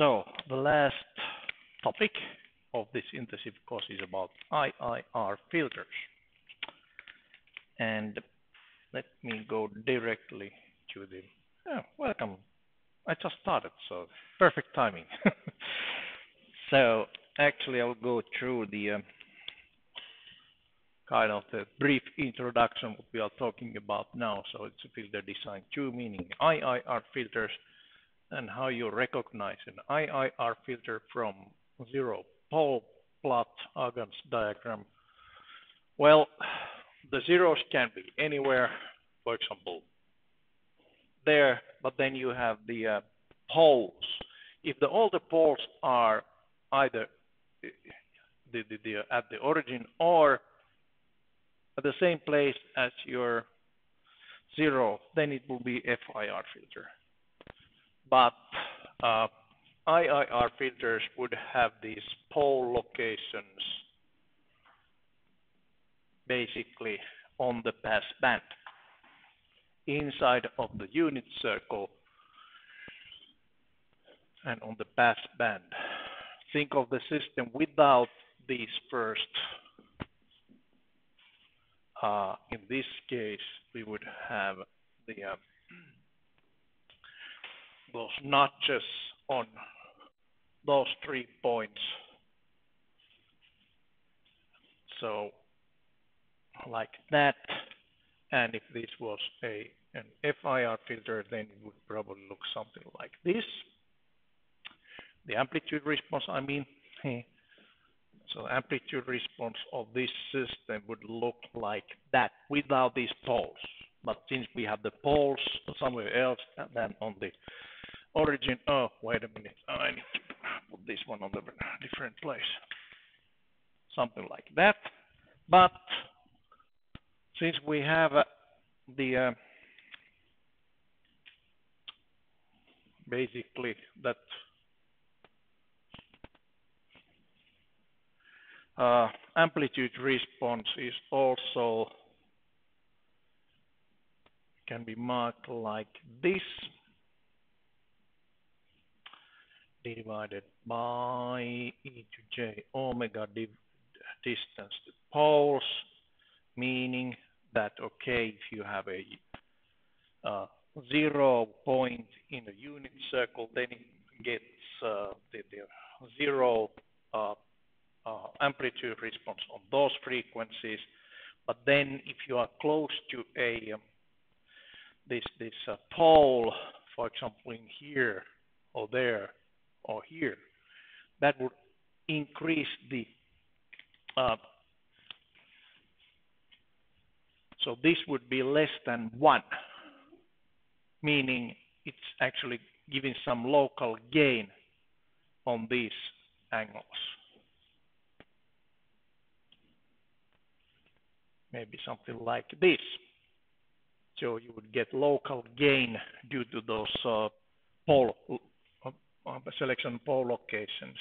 So the last topic of this intensive course is about IIR filters. And let me go directly to the welcome. I just started, so perfect timing. So actually I'll go through the kind of the brief introduction what we are talking about now. So it's a filter design 2, meaning IIR filters, and how you recognize an IIR filter from zero pole plot Argand's diagram. Well, the zeros can be anywhere, for example, there, but then you have the poles. If all the poles are either at the origin or at the same place as your zero, then it will be FIR filter. But IIR filters would have these pole locations basically on the pass band inside of the unit circle and on the pass band. Think of the system without these first. In this case, we would have the those notches on those 3 points. So like that. And if this was an FIR filter, then it would probably look something like this. The amplitude response, I mean. So amplitude response of this system would look like that without these poles. But since we have the poles somewhere else than on the origin, oh, wait a minute, I need to put this one on the different place. Something like that. But since we have the basically that amplitude response is also can be marked like this, divided by e to j omega distance to poles, meaning that okay, if you have a 0 point in a unit circle, then it gets the 0 amplitude response on those frequencies. But then if you are close to a this pole, for example in here or there or here, that would increase the so this would be less than 1, meaning it's actually giving some local gain on these angles. Maybe something like this. So you would get local gain due to those pole selection pole locations.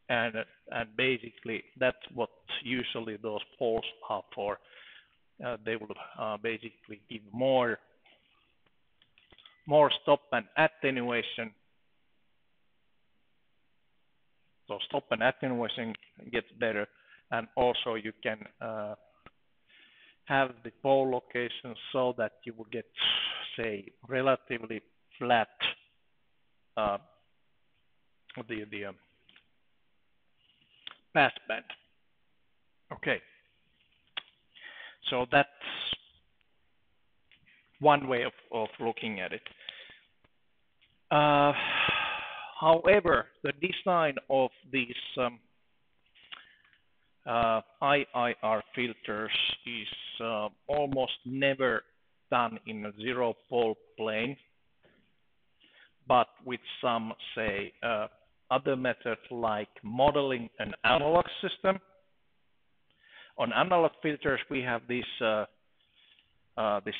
And basically that's what usually those poles are for. They will basically give more stop and attenuation. So stop and attenuation gets better, and also you can have the pole locations so that you will get, say, relatively flat the pass band. Okay. So that's one way of looking at it. However, the design of these IIR filters is almost never done in a zero pole plane, but with some, say, other methods like modeling an analog system. On analog filters, we have these the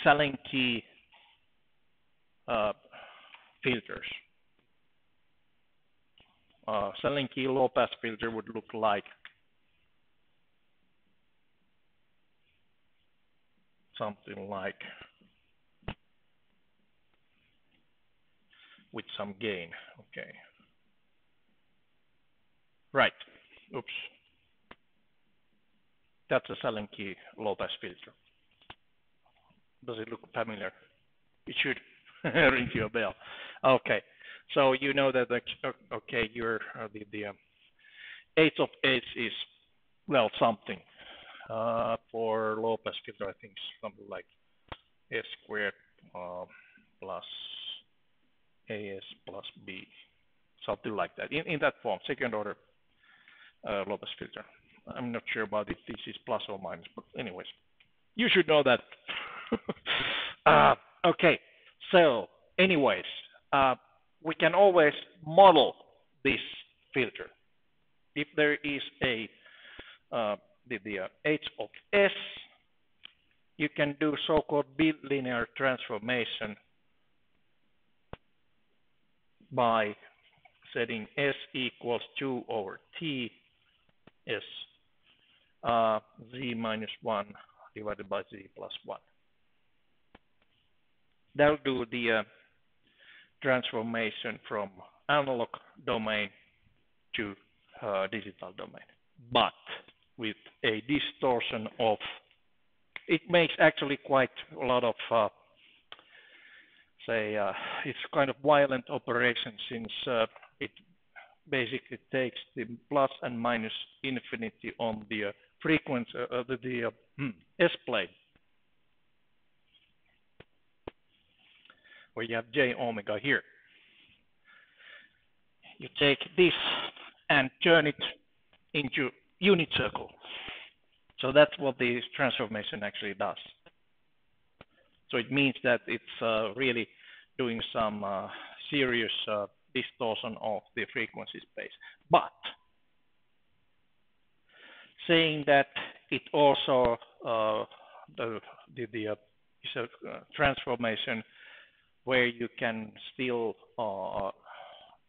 Salenki filters. Salenki low pass filter would look like something like with some gain. Okay. Right. Oops. That's a Sallen key low pass filter. Does it look familiar? It should ring your bell. Okay. So you know that okay, your the eighth of eights is well something. For low pass filter, I think something like s squared plus as plus b, something like that. In that form, second order low pass filter. I'm not sure about if this is plus or minus, but anyways, you should know that. Okay, so anyways, we can always model this filter. If there is a the h of s, you can do so-called bilinear transformation by setting s equals 2 over t s z minus 1 divided by z plus 1. That'll do the transformation from analog domain to digital domain, but with a distortion of, it makes actually quite a lot of, it's kind of violent operation, since it basically takes the plus and minus infinity on the frequency, the S-plane, where you have j omega here. You take this and turn it into unit circle. So that's what the transformation actually does. So it means that it's really doing some serious distortion of the frequency space. But saying that it also is a transformation where you can still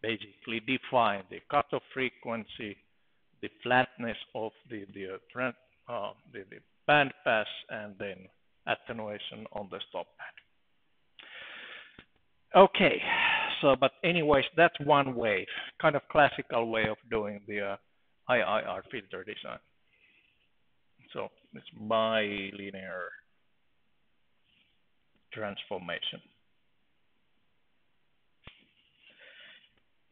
basically define the cutoff frequency, the flatness of the band pass, and then attenuation on the stop band. Okay, so but anyways, that's one way, kind of classical way of doing the IIR filter design. So it's bilinear transformation.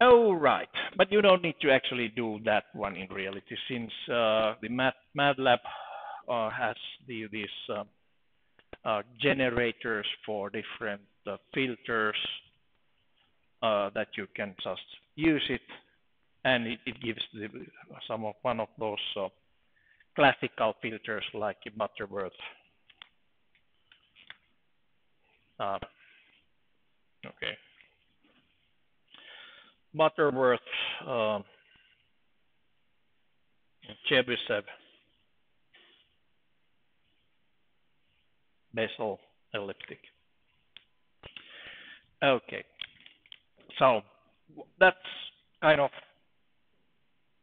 Oh, right, but you don't need to actually do that one in reality, since the MATLAB has these generators for different filters that you can just use it, and it gives one of those classical filters like Butterworth. Okay. Butterworth, Chebyshev, Bessel elliptic. Okay, so that's kind of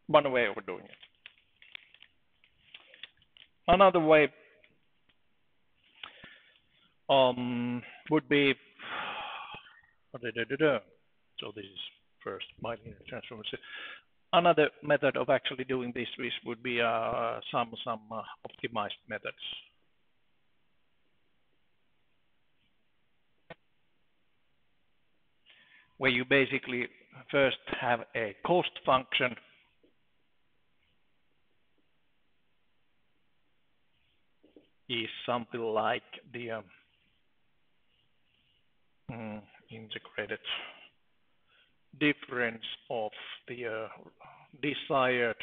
one way of doing it. Another way would be, so this is first bilinear transformation. Another method of actually doing this would be some optimized methods. Where you basically first have a cost function is something like the integrated difference of the desired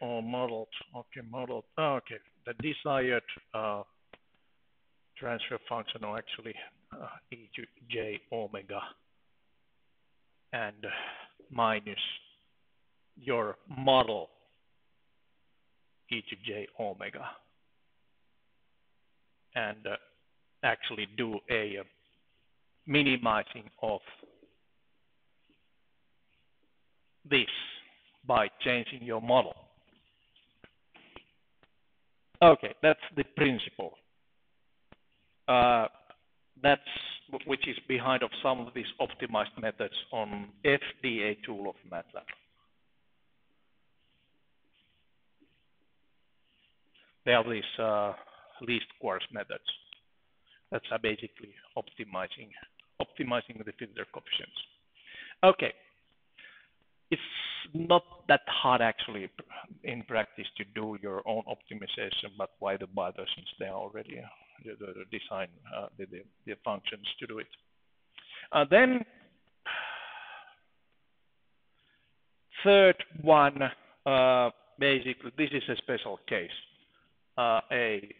or modeled, the desired transfer function, or actually e to j omega, and minus your model e to j omega, and actually do a minimizing of this by changing your model. Okay, that's the principle. Uh, that's which is behind of some of these optimized methods on FDA tool of MATLAB. They are these least squares methods. That's basically optimizing the filter coefficients. Okay, it's not that hard actually in practice to do your own optimization, but why the bother since they are already the design the functions to do it. Then third one, basically this is a special case, a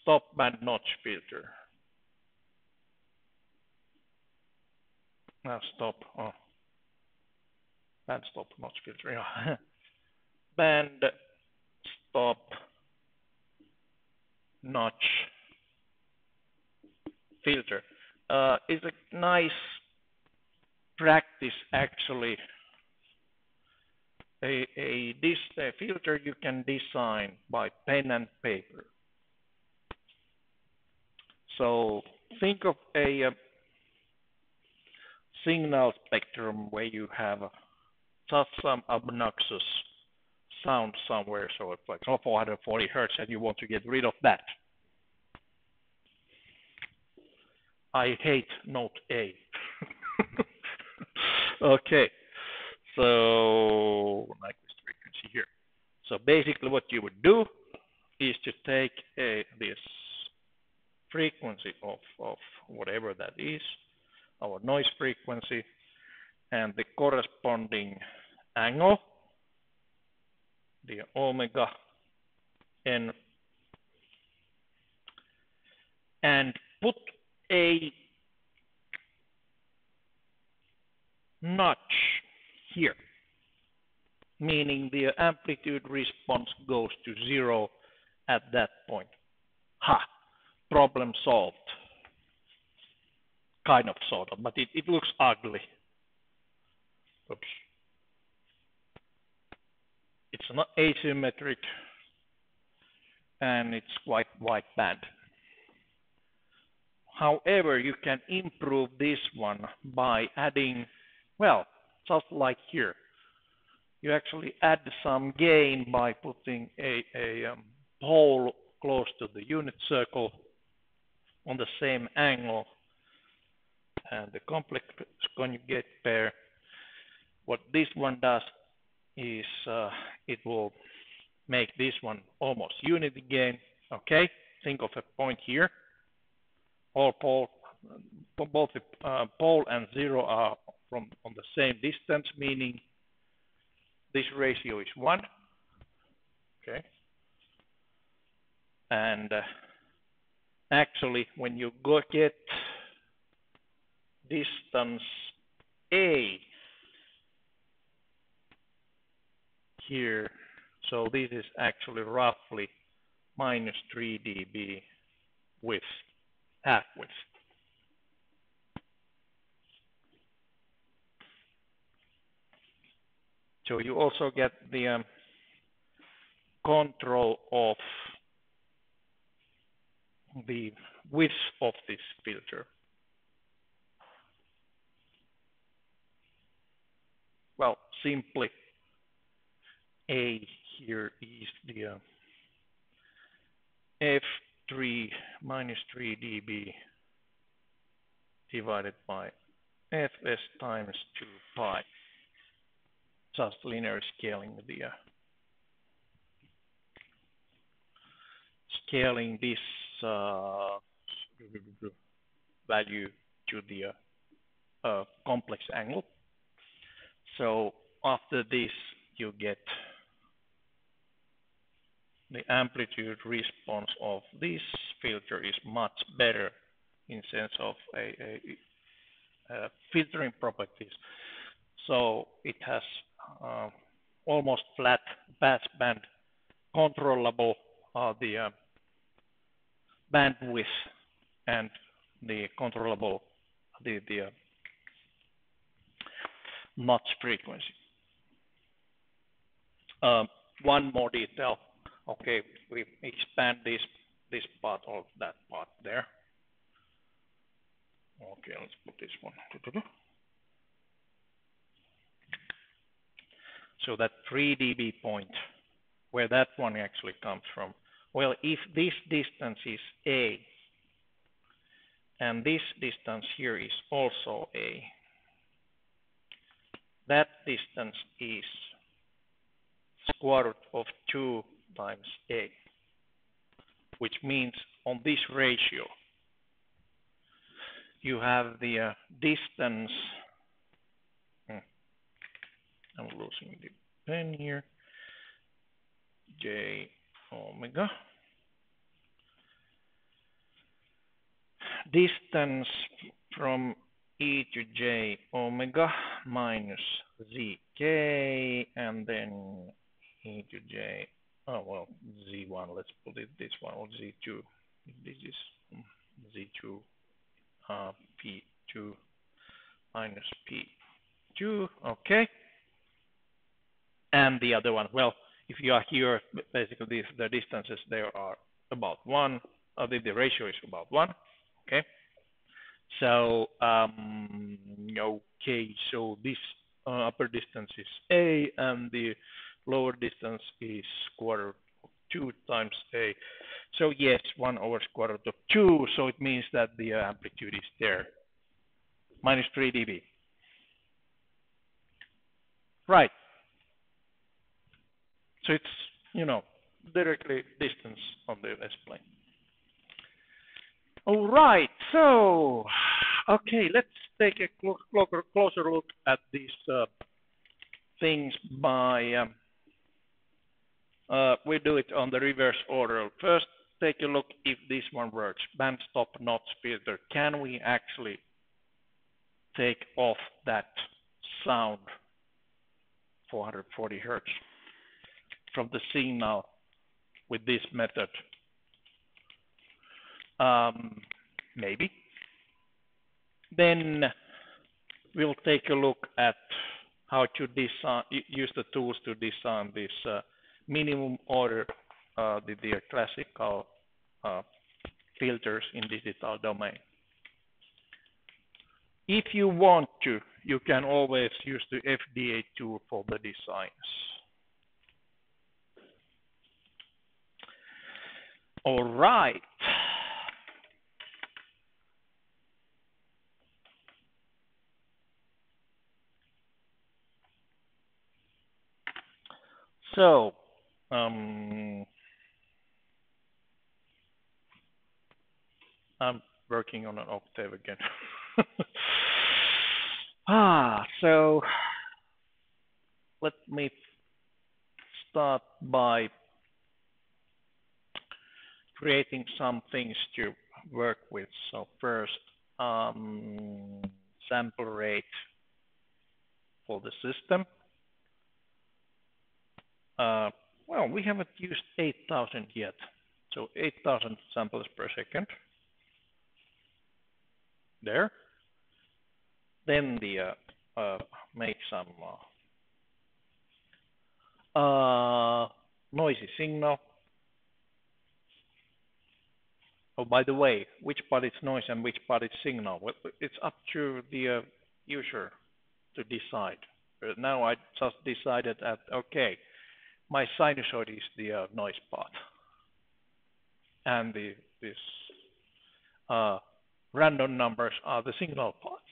stop band notch filter. Stop. Oh. Band stop notch filter. Yeah. Band stop notch filter is a nice practice actually. This filter you can design by pen and paper. So think of a signal spectrum where you have just some obnoxious sound somewhere. So it's like 440 hertz and you want to get rid of that. I hate note A. Okay, so Nyquist frequency here. So basically what you would do is to take this frequency of whatever that is, our noise frequency, and the corresponding angle, the omega n, and put a notch here, meaning the amplitude response goes to 0 at that point. Ha! Problem solved. Kind of, sort of, but it looks ugly. Oops. It's not asymmetric, and it's quite wide band. However, you can improve this one by adding, well, just like here. You actually add some gain by putting a pole close to the unit circle on the same angle and the complex conjugate pair. What this one does is it will make this one almost unity gain. Okay, think of a point here. All both the pole and 0 are on the same distance, meaning this ratio is 1. Okay, and actually when you go get distance A here, so this is actually roughly minus 3 dB width, half width. So you also get the control of the width of this filter. Well, simply A here is the F3 minus 3 dB divided by Fs times 2 pi. Just linear scaling the scaling this value to the complex angle. So after this, you get the amplitude response of this filter is much better in sense of a filtering properties. So it has almost flat passband, controllable the bandwidth, and the controllable the notch frequency. One more detail. Okay, we expand this part of that part there. Okay, let's put this one. So that 3 dB point, where that one actually comes from. Well, if this distance is A, and this distance here is also A, that distance is square root of 2 times A, which means on this ratio, you have the distance, I'm losing the pen here, J omega, distance from E to J omega minus zk, and then E to J, oh well, z1, let's put it this one, or z2, this is z2 p2 minus p2, okay, and the other one, well, if you are here, basically the distances there are about 1, the ratio is about 1, okay. So, okay, so this upper distance is A, and the lower distance is square root of 2 times A. So yes, 1 over square root of 2, so it means that the amplitude is there, minus 3 dB. Right. So it's, directly distance on the S-plane. All right, so, okay, let's take a closer look at these things by, we do it on the reverse order. First, take a look if this one works. Band stop notch filter. Can we actually take off that sound 440 hertz from the signal with this method? Maybe. Then we'll take a look at how to design, use the tools to design this minimum order, the classical filters in digital domain. If you want to, you can always use the FDA tool for the designs. All right. So, I'm working on an octave again. So let me start by creating some things to work with. So first, sample rate for the system. Well, we haven't used 8,000 yet. So 8,000 samples per second. There. Then the make some noisy signal. Oh, by the way, which part is noise and which part is signal? Well, it's up to the user to decide. Now I just decided that, okay, my sinusoid is the noise part. And this random numbers are the signal part.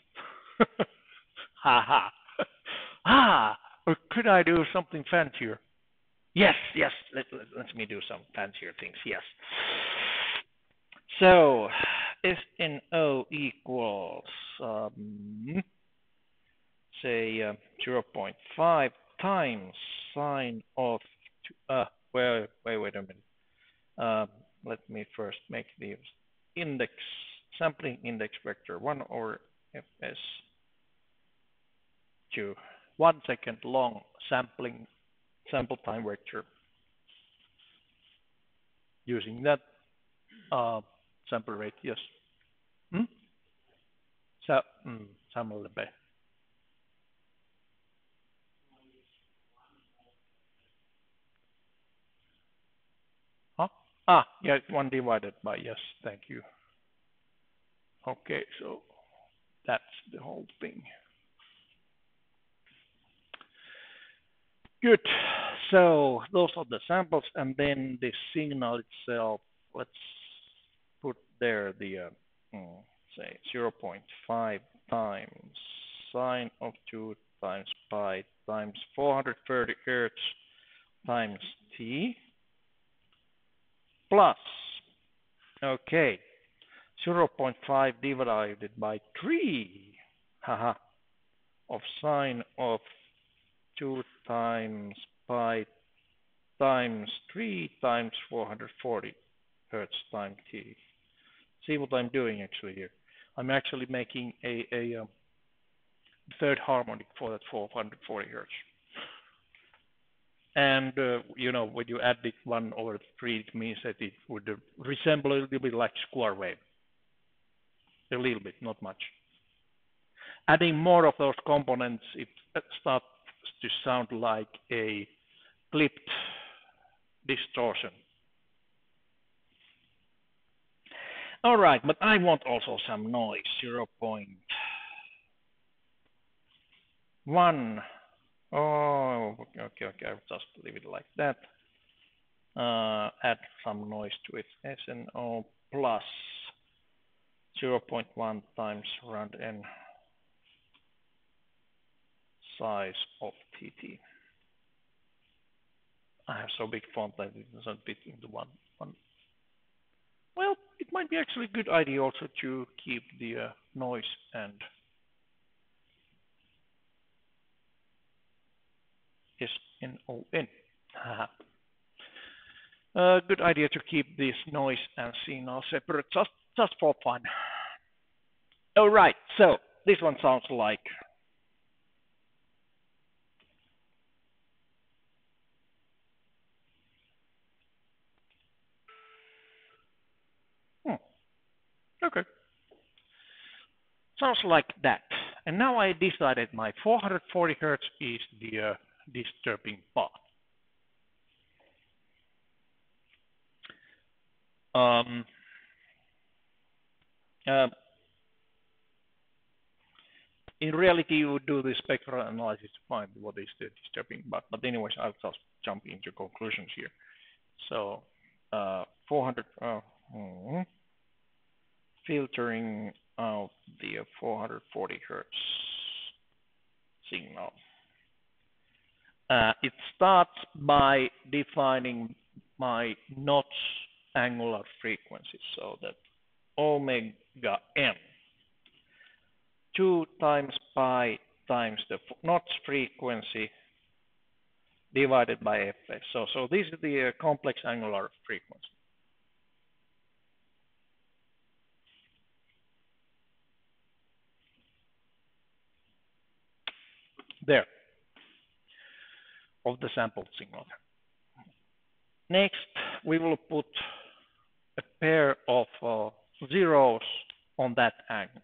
Ha ha. Could I do something fancier? Yes. Let me do some fancier things. Yes. So SNO equals say 0.5 times sine of wait a minute. Let me first make the sampling index vector 1 over fs to 1 second long sample time vector. Using that sample rate, yes. Sample the bay. Huh? Yeah, 1 divided by, yes, thank you. Okay, so That's the whole thing. Good. So those are the samples, and then the signal itself. Let's put there the say 0.5 times sine of 2 times pi times 430 hertz times t plus, okay, 0.5 divided by 3, haha, of sine of 2 times pi times 3 times 440 hertz times t. See what I'm doing actually here. I'm actually making a third harmonic for that 440 hertz. And you know, when you add it 1 over 3, it means that it would resemble a little bit like square wave. A little bit, not much. Adding more of those components, it starts to sound like a clipped distortion. All right, but I want also some noise, 0.1. Oh, okay, I'll just leave it like that. Add some noise to it, SNO plus 0.1 times round n size of TT. I have so big font that it doesn't fit into one. Well, it might be actually a good idea also to keep the noise and SNON. Good idea to keep this noise and signal separate, just for fun. All right, so this one sounds like okay. Sounds like that. And now I decided my 440 hertz is the disturbing part. In reality, you would do the spectral analysis to find what is the disturbing part. But anyways, I'll just jump into conclusions here. So 400 filtering out the 440 hertz signal. It starts by defining my notch angular frequency, so that omega n 2 times pi times the notch frequency divided by fs. So this is the complex angular frequency. There, of the sampled signal. Next, we will put a pair of zeros on that angle.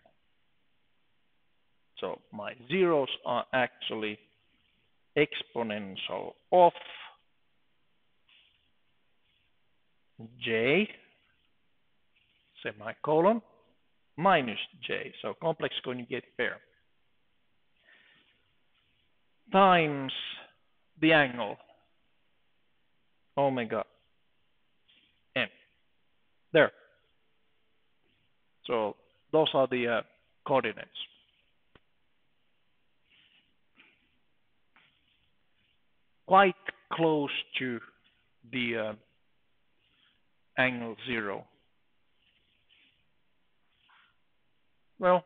So my zeros are actually exponential of j semicolon minus j, so complex conjugate pair, times the angle omega n. There. So those are the coordinates. Quite close to the angle 0. Well,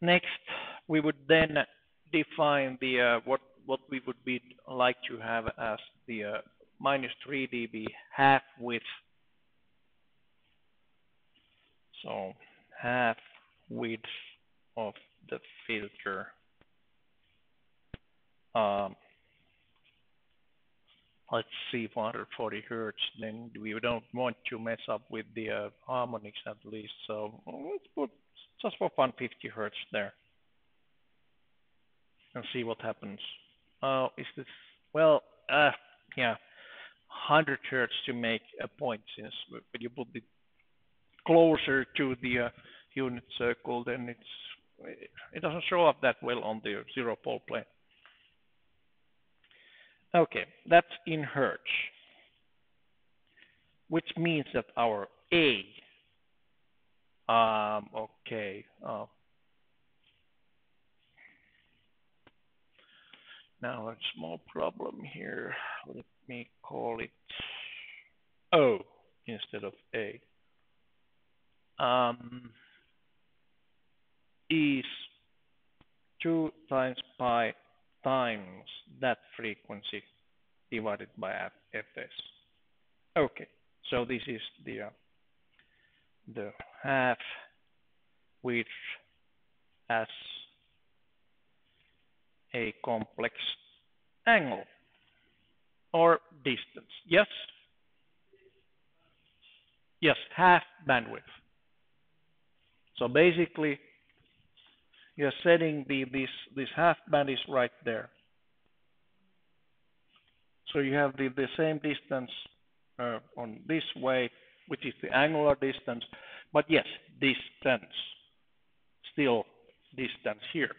next we would then define the what we would be like to have as the minus 3 dB half width. So half width of the filter. Let's see, 440 hertz. Then we don't want to mess up with the harmonics at least. So let's put just for fun 50 hertz there and see what happens. Is this well? Yeah, 100 hertz to make a point, since when you put closer to the unit circle, then it doesn't show up that well on the zero pole plane. Okay, that's in hertz, which means that our A, okay, now a small problem here. Let me call it O instead of A. Is 2 times pi times that frequency divided by fs. Okay, so this is the half which has a complex angle or distance. Yes? Yes, half bandwidth. So basically, you're setting this half band is right there. So you have the same distance on this way, which is the angular distance, but yes, distance, still distance here.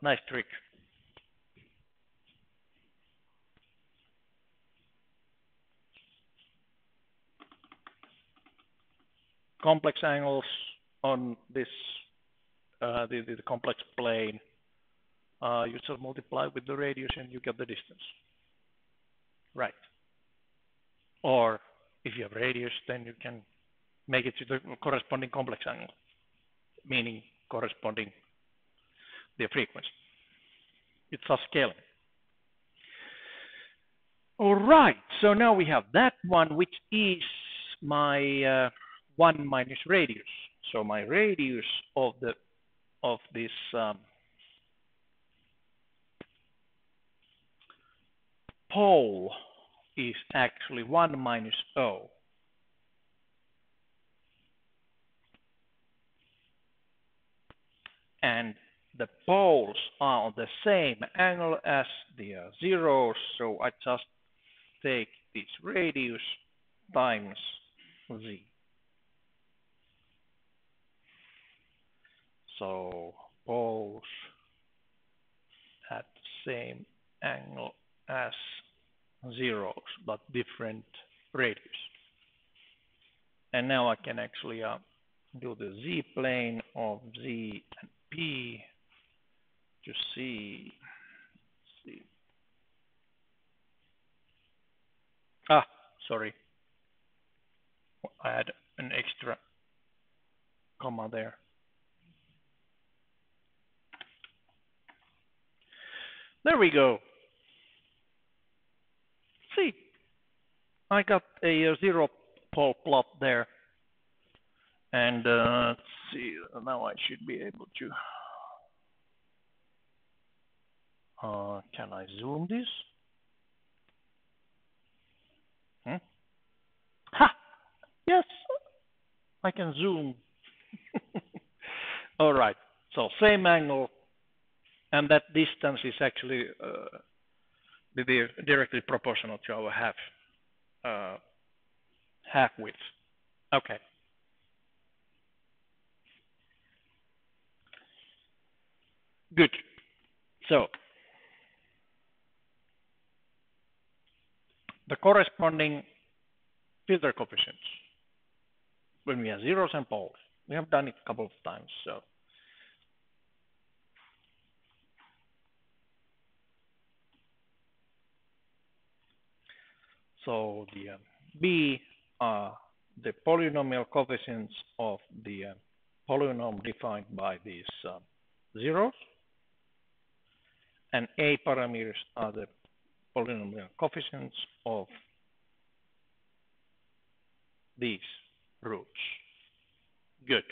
Nice trick. Complex angles on this the complex plane. You just multiply with the radius and you get the distance. Right. Or if you have radius, then you can make it to the corresponding complex angle, meaning corresponding the frequency. It's a scaling. All right, so now we have that one, which is my 1 minus radius. So my radius of this pole is actually 1 minus O. And the poles are on the same angle as the zeros, so I just take this radius times z. So poles at the same angle as zeros, but different radius. And now I can actually do the z-plane of z and p to see. Sorry. I had an extra comma there. There we go. See, I got a zero pole plot there. And let's see, now I should be able to. Can I zoom this? Ha! Yes, I can zoom. All right, so same angle, and that distance is actually directly proportional to our half width. Okay. Good. So the corresponding filter coefficients when we have zeros and poles. We have done it a couple of times. So the B are the polynomial coefficients of the polynomial defined by these zeros, and A parameters are the polynomial coefficients of these roots. Good.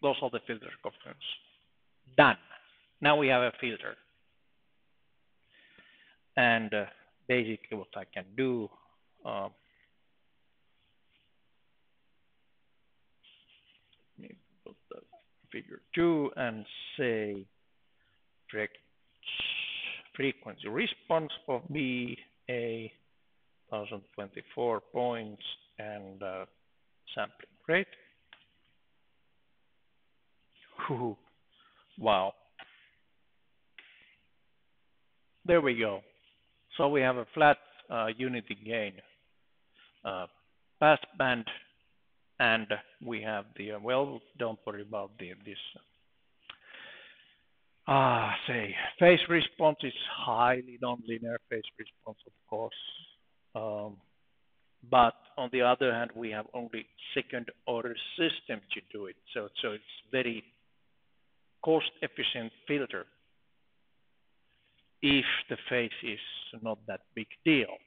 Those are the filter coefficients. Done. Now we have a filter. And basically what I can do, let me put the figure 2 and say frequency response of B, A plus 1024 points and sampling. Great. Wow. There we go. So we have a flat unity gain passband, and we have the well. Don't worry about this. Say phase response is highly nonlinear phase response, of course. But on the other hand, we have only second order system to do it. So it's very cost efficient filter if the phase is not that big deal,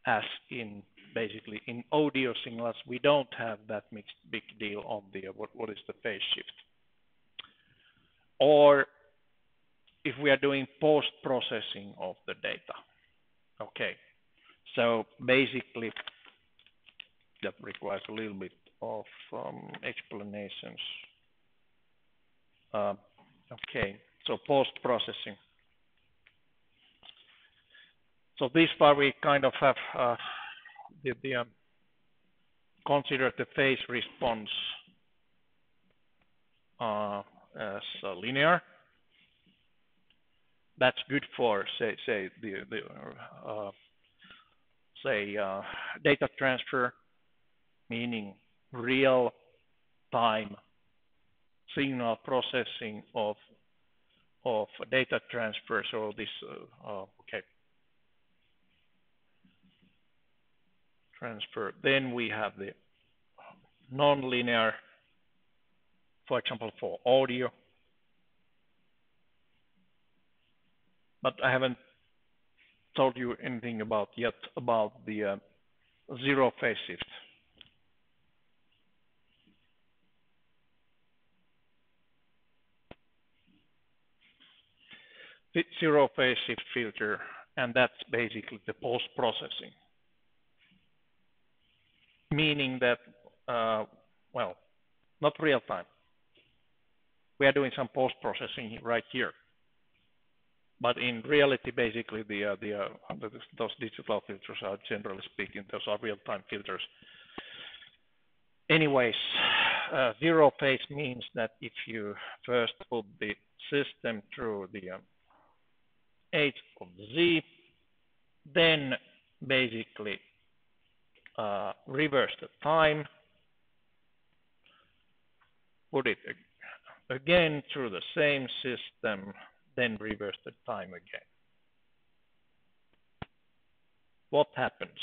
as in basically in audio signals, we don't have that big deal on the what is the phase shift. Or if we are doing post-processing of the data. Okay, so basically that requires a little bit of explanations. Okay, so post-processing. So this far we kind of have considered the phase response as linear. That's good for say data transfer, meaning real time signal processing of data transfer. So this okay. Transfer. Then we have the nonlinear, for example, for audio. But I haven't told you anything yet about the zero phase shift. The zero phase shift filter, and that's basically the post-processing. Meaning that, well, not real time. We are doing some post-processing right here. But in reality, basically, those digital filters are, generally speaking, those are real-time filters. Anyways, zero phase means that if you first put the system through the H of Z, then basically reverse the time, put it again through the same system, then reverse the time again. What happens?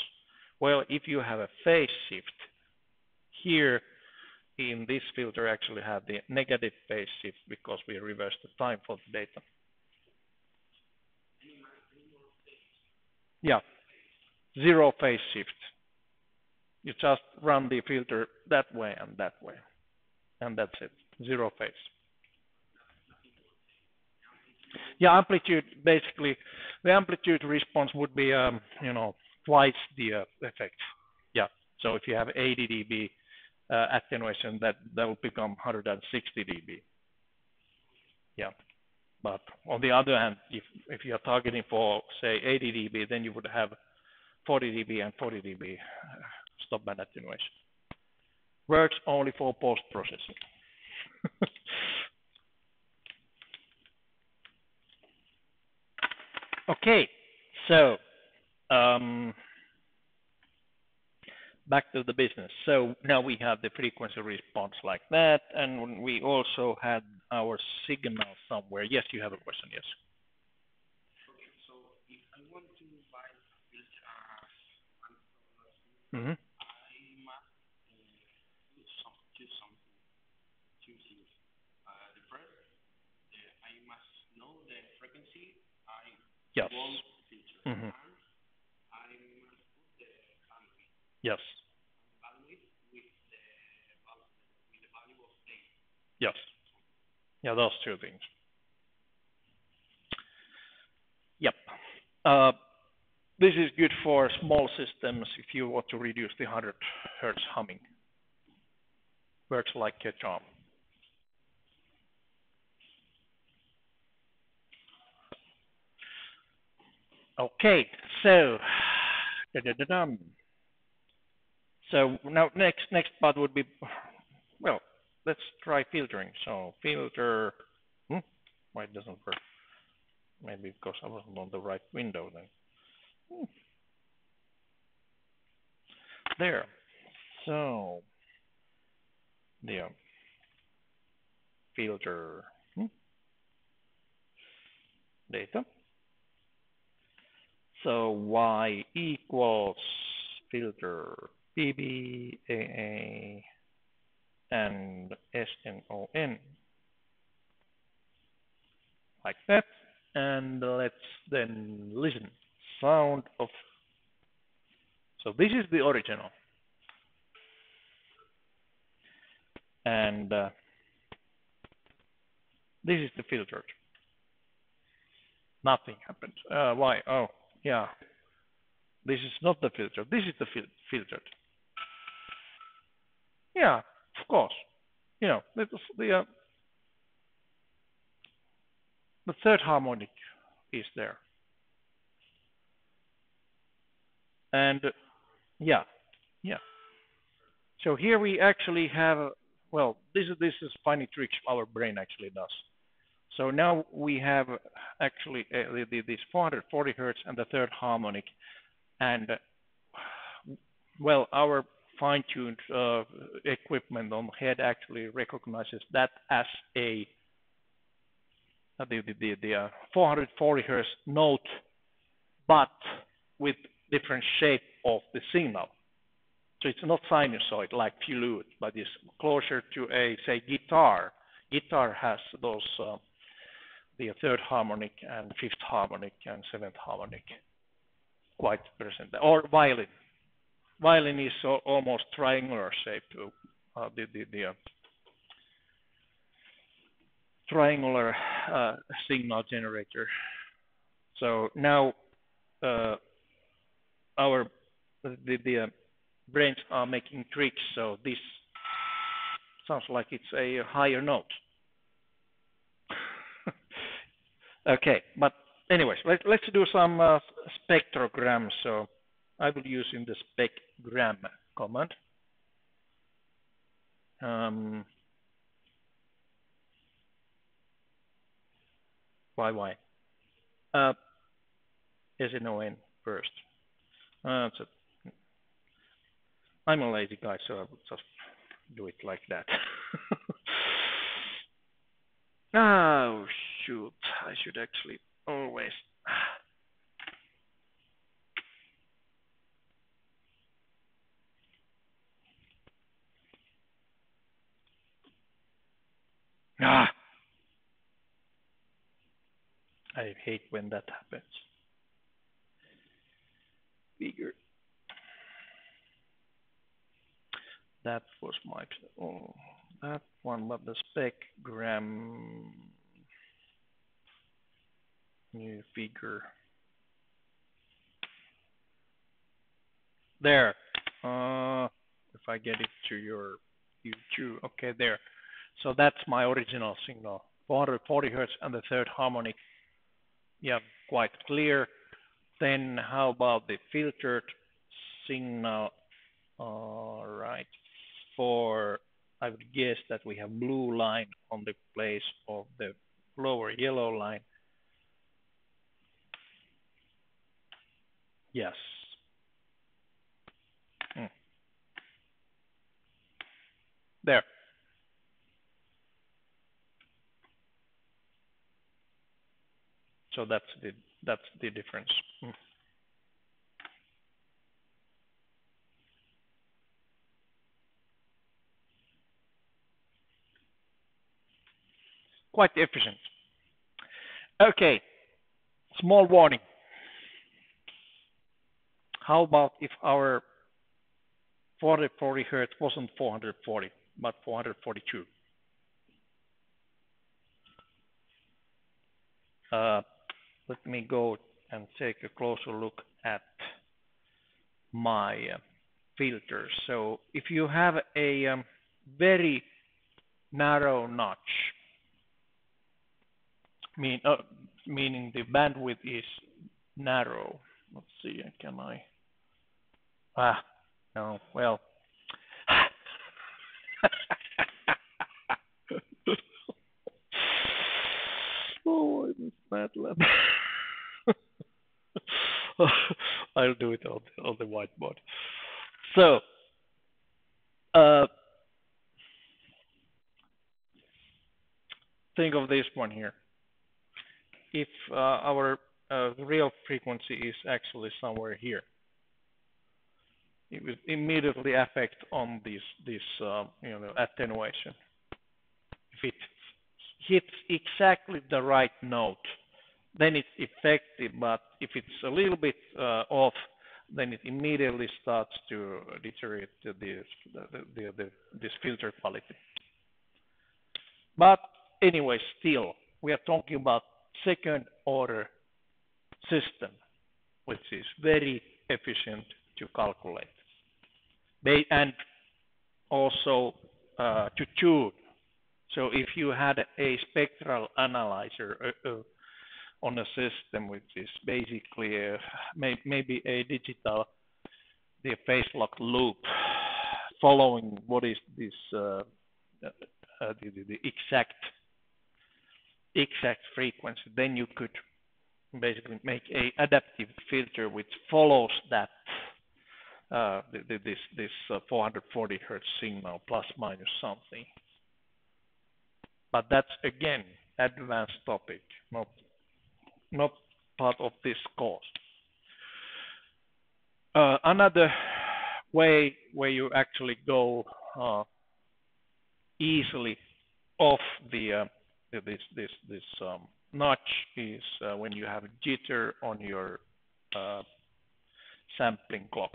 Well, if you have a phase shift, here in this filter actually have the negative phase shift because we reverse the time for the data. Yeah, zero phase shift. You just run the filter that way, and that's it. Zero phase. Yeah, amplitude, basically, the amplitude response would be, twice the effect. Yeah, so if you have 80 dB attenuation, that will become 160 dB. Yeah, but on the other hand, if you are targeting for, say, 80 dB, then you would have 40 dB and 40 dB stopband attenuation. Works only for post-processing. Okay, so back to the business. So now we have the frequency response like that, and we also had our signal somewhere. Yes, you have a question, yes. Okay, so if I want to buy a filter Mm-hmm. I must do something, two things. The first, I must know the frequency I Yes. want filter. Mm-hmm. And I must put the bandwidth. Yes. Bandwidth with the value of data. Yes. Yeah, those two things. Yep. This is good for small systems if you want to reduce the 100 Hertz humming. Works like a charm. Okay, so Da-da-da-dum. So now next part would be, well, let's try filtering. So filter, why it doesn't work? Maybe because I wasn't on the right window then. There. So the filter data. So y equals filter BBAA and SNON like that. And let's then listen. Sound of. So this is the original. And this is the filtered. Nothing happens. Why? Oh, yeah. This is not the filter. This is the filtered. Yeah, of course. You know, the third harmonic is there. And yeah, yeah. So here we actually have, well, this is funny tricks our brain actually does. So now we have actually this 440 hertz and the third harmonic, and well, our fine-tuned equipment on head actually recognizes that as a the 440 hertz note, but with different shape of the signal. So it's not sinusoid like flute, but it's closer to a, say, guitar. Guitar has those the third harmonic and fifth harmonic and seventh harmonic quite present. Or violin. Violin is almost triangular shape. The triangular signal generator. So now our the brains are making tricks. So this sounds like it's a higher note. Okay, but anyways, let's do some spectrogram. So I will use in the specgram command. Why? SNON first. So I'm a lazy guy, so I will just do it like that. Oh, shoot. I should actually always. Ah, I hate when that happens. Bigger. That was my. Oh, that one, but the specgram. New figure. There. If I get it to your YouTube. Okay, there. So that's my original signal. 440 hertz and the third harmonic. Yeah, quite clear. Then how about the filtered signal? All right. For, I would guess that we have blue line on the place of the lower yellow line. Yes. There. So that's the difference. Quite efficient. Okay. Small warning. How about if our 440 hertz wasn't 440, but 442? Let me go and take a closer look at my filters. So if you have a very narrow notch, meaning the bandwidth is narrow. Let's see, can I Ah, no, well. Oh, I miss MATLAB. I'll do it on the whiteboard. So, uh, think of this one here. If our real frequency is actually somewhere here, it will immediately affect on this attenuation. If it hits exactly the right note, then it's effective. But if it's a little bit off, then it immediately starts to deteriorate this filter quality. But anyway, still, we are talking about second order system, which is very efficient to calculate. And also to tune. So if you had a spectral analyzer on a system which is basically maybe a digital the phase lock loop following what is this the exact frequency, then you could basically make a adaptive filter which follows that this 440 hertz signal plus minus something. But that's again advanced topic, not part of this course. Another way where you actually go easily off this notch is when you have jitter on your sampling clock.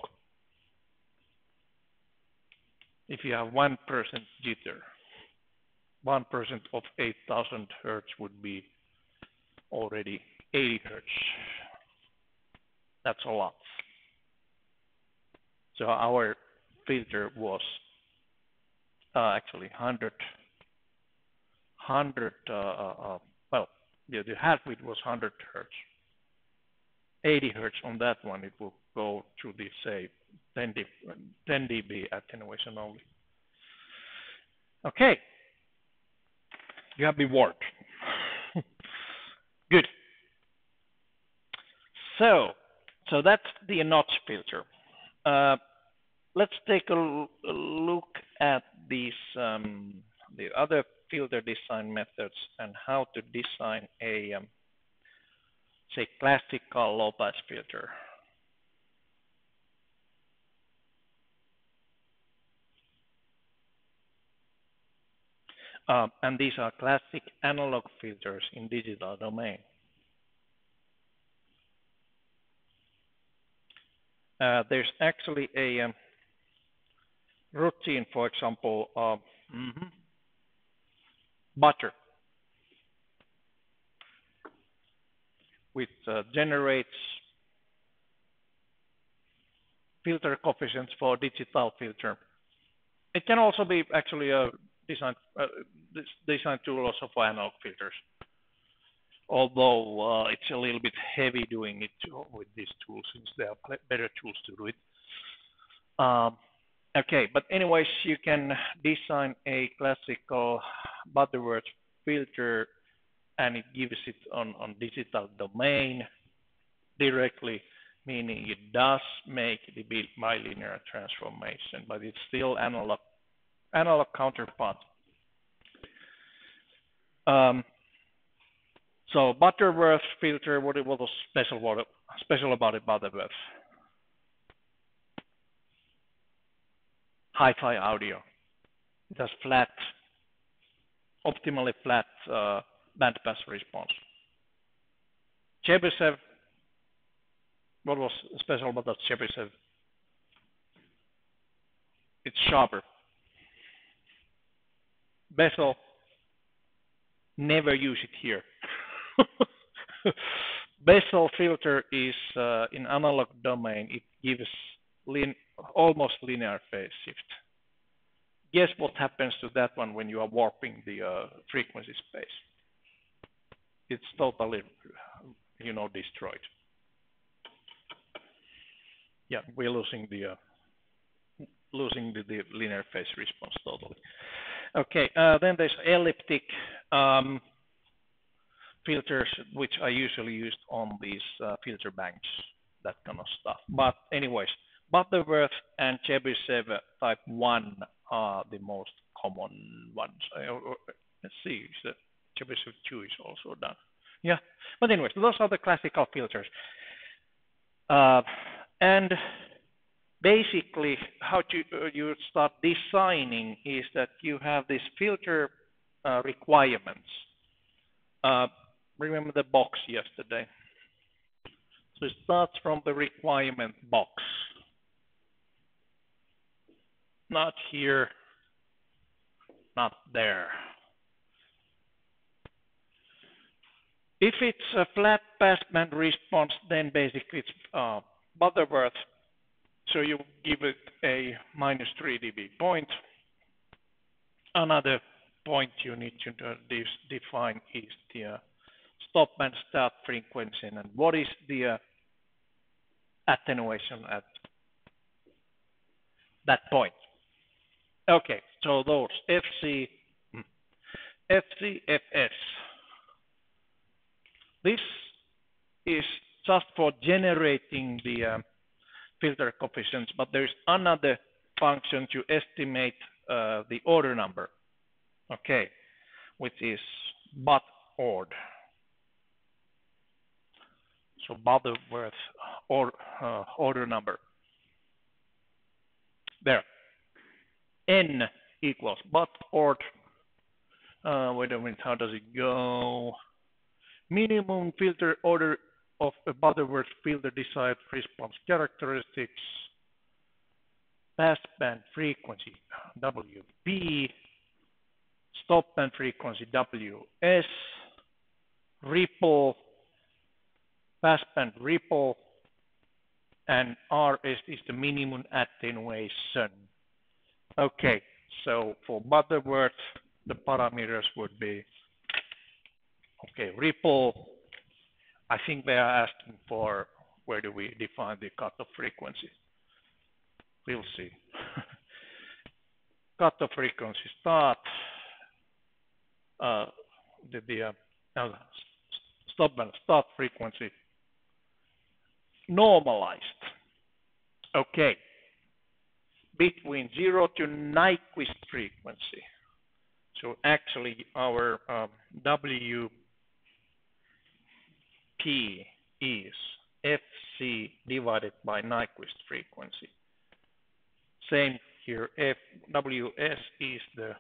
If you have 1% jitter, 1% of 8,000 hertz would be already 80 hertz. That's a lot. So our filter was actually 100. Well, the heartbeat was 100 hertz. 80 hertz on that one, it will go to the say 10 dB attenuation only. Okay, you have been warned. Good. So that's the notch filter. Let's take a look at these the other filter design methods and how to design a say classical low pass filter. And these are classic analog filters in digital domain. There's actually a routine, for example, butter, which generates filter coefficients for digital filter. It can also be actually a design tool also for analog filters, although it's a little bit heavy doing it with these tools since there are better tools to do it. Okay, but anyways, you can design a classical Butterworth filter and it gives it on digital domain directly, meaning it does make the bilinear transformation, but it's still analog counterpart. So Butterworth filter, what was special about it, Butterworth? Hi-fi audio. It has optimally flat bandpass response. Chebyshev, what was special about that Chebyshev? It's sharper. Bezel, never use it here. Bezel filter is in analog domain. It gives almost linear phase shift. Guess what happens to that one when you are warping the frequency space? It's totally, destroyed. Yeah, we're losing the losing the linear phase response totally. Okay, then there's elliptic filters, which are usually used on these filter banks, that kind of stuff. But anyways, Butterworth and Chebyshev type 1 are the most common ones. Let's see, Chebyshev 2 is also done. Yeah, but anyways, those are the classical filters. And basically, how you start designing is that you have these filter requirements. Remember the box yesterday? So it starts from the requirement box. Not here, not there. If it's a flat passband response, then basically it's Butterworth. So you give it a minus 3 dB point. Another point you need to define is the stop and start frequency, and what is the attenuation at that point. Okay, so those FC, FS. This is just for generating the filter coefficients, but there's another function to estimate the order number, okay, which is BUT-ORD. So Butterworth order number. There. N equals BUT-ORD. Wait a minute, how does it go? Minimum filter order of a Butterworth filter desired response characteristics. Passband frequency WP. Stop band frequency WS. Ripple. Passband ripple. And RS is the minimum attenuation. Okay, so for Butterworth, the parameters would be, okay, ripple. I think they are asking for where do we define the cutoff frequency. We'll see. Cutoff frequency start, stop and start frequency normalized. Okay, between 0 to Nyquist frequency. So actually our WP is FC divided by Nyquist frequency. Same here, WS is the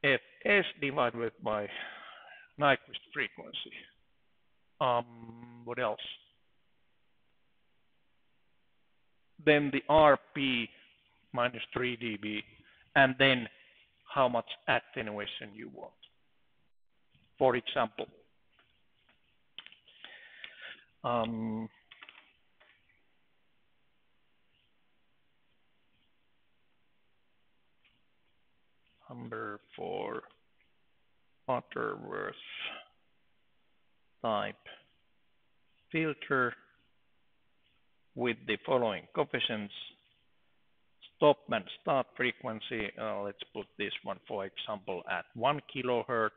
FS divided by Nyquist frequency. What else? Then the RP minus 3 dB, and then how much attenuation you want. For example, number for Butterworth type filter with the following coefficients. Stop and start frequency, let's put this one, for example, at 1 kilohertz.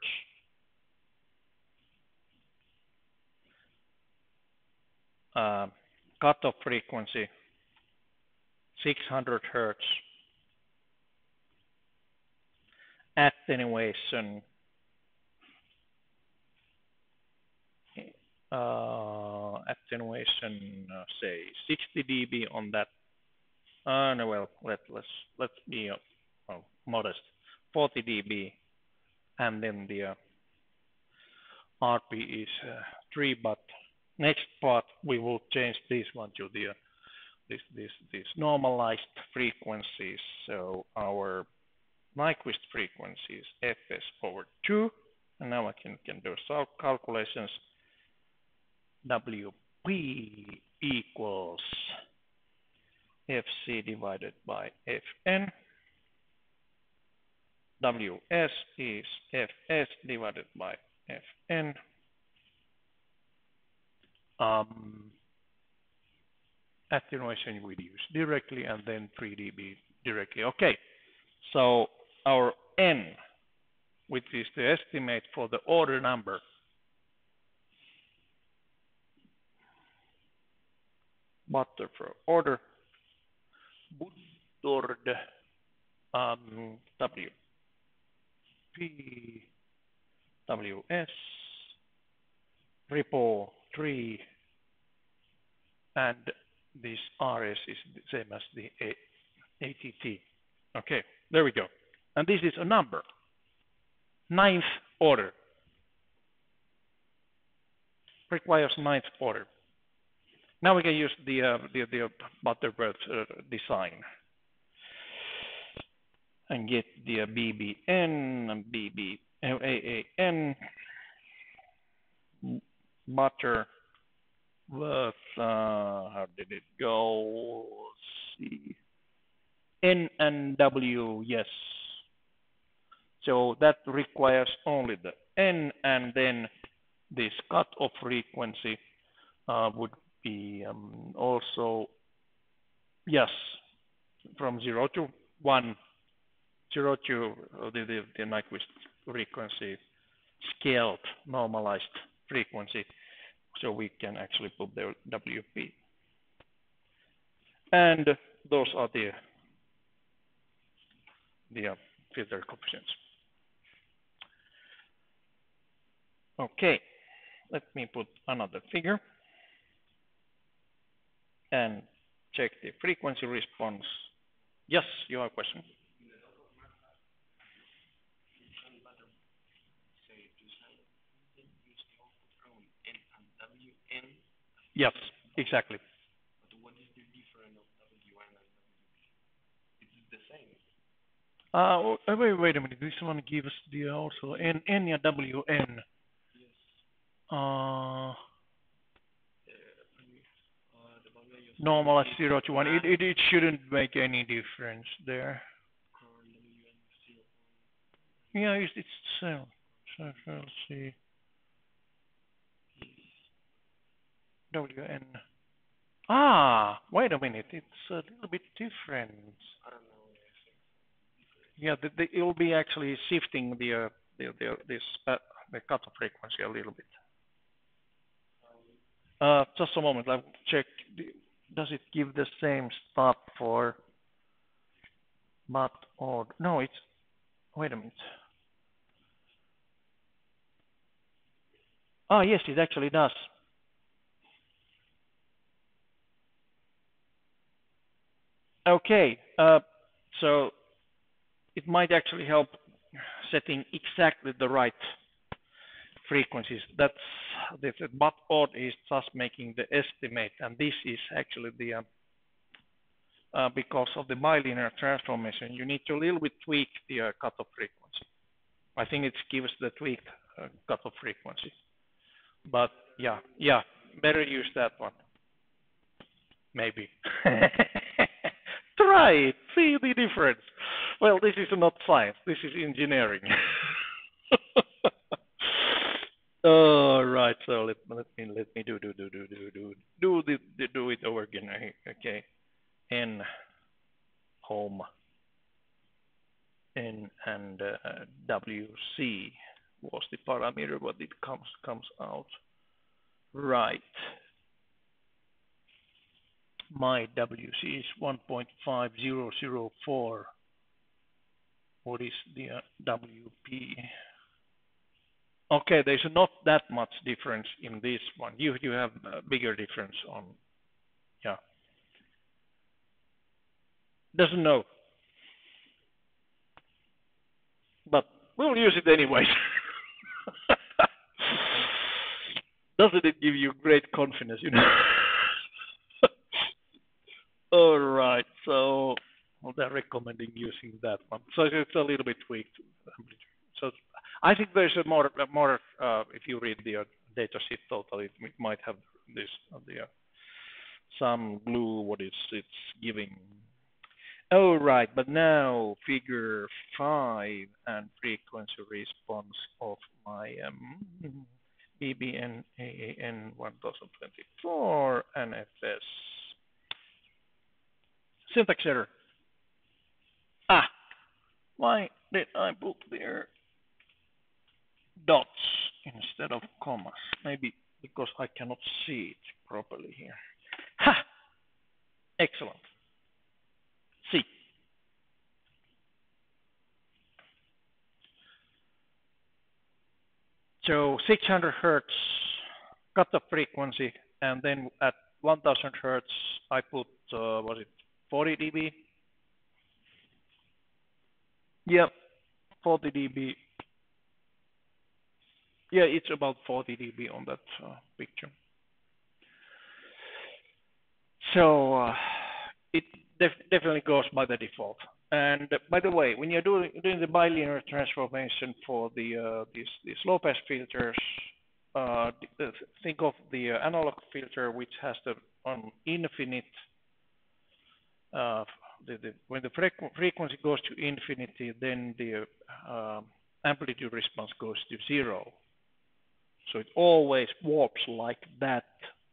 Cutoff frequency, 600 hertz. Attenuation, say 60 dB on that. No, well, let's be modest, 40 dB, and then the RP is 3. But next part we will change this one to the this normalized frequencies. So our Nyquist frequency is Fs over 2, and now I can do some calculations. WP equals FC divided by Fn. Ws is Fs divided by Fn. Attenuation we use directly, and then 3 dB directly. Okay, so our n, which is the estimate for the order number, butter for order, Buddord, W P W S repo 3, and this RS is the same as the ATT. Okay, there we go. And this is a number, ninth order, requires ninth order. Now we can use the Butterworth design and get the BBN and AAN Butterworth. How did it go? Let's see. N and W, yes. So that requires only the N, and then this cutoff frequency would be also, yes, from 0 to 1, 0 to the Nyquist frequency, scaled, normalized frequency, so we can actually put the WP. And those are the filter coefficients. Okay, let me put another figure and check the frequency response. Yes, you have a question. Yes, exactly. But what is the difference of WN and WP? Is it the same? Wait a minute. This one gives the also N and WN. Yes. Normal 0 to 1. It shouldn't make any difference there. Yeah, it's the same. So let's see. WN. Wait a minute. It's a little bit different. I don't know. Yeah, it will be actually shifting the cutoff frequency a little bit. Just a moment. I'll check. Does it give the same stuff for but or no? It's wait a minute. Yes, it actually does. Okay, so it might actually help setting exactly the right frequencies. That's the but odd is just making the estimate, and this is actually the because of the bilinear transformation, you need to a little bit tweak the cutoff frequency. I think it gives the tweaked cutoff frequency, but yeah, better use that one. Maybe. Try it, see the difference. Well, this is not science, this is engineering. All right, so let me do it over again. Okay, N home N and WC was the parameter, but it comes out right. My WC is 1.5004. What is the WP? Okay, there's not that much difference in this one. You have a bigger difference on, yeah. Doesn't know, but we'll use it anyways. Doesn't it give you great confidence, you know? All right, so they're recommending using that one. So it's a little bit tweaked. So I think there's a more if you read the data sheet totally, it might have this some glue what it's giving. All right, but now figure 5 and frequency response of my BBN AAN 1024 NFS. Syntax error. Why did I put there dots instead of commas? Maybe because I cannot see it properly here. Ha! Excellent. See. So 600 hertz cutoff frequency, and then at 1000 hertz I put was it 40 dB? Yeah, 40 dB. Yeah, it's about 40 dB on that picture. So it definitely goes by the default. And by the way, when you're doing the bilinear transformation for these low pass filters, think of the analog filter which has the infinite. When the frequency goes to infinity, then the amplitude response goes to zero. So it always warps like that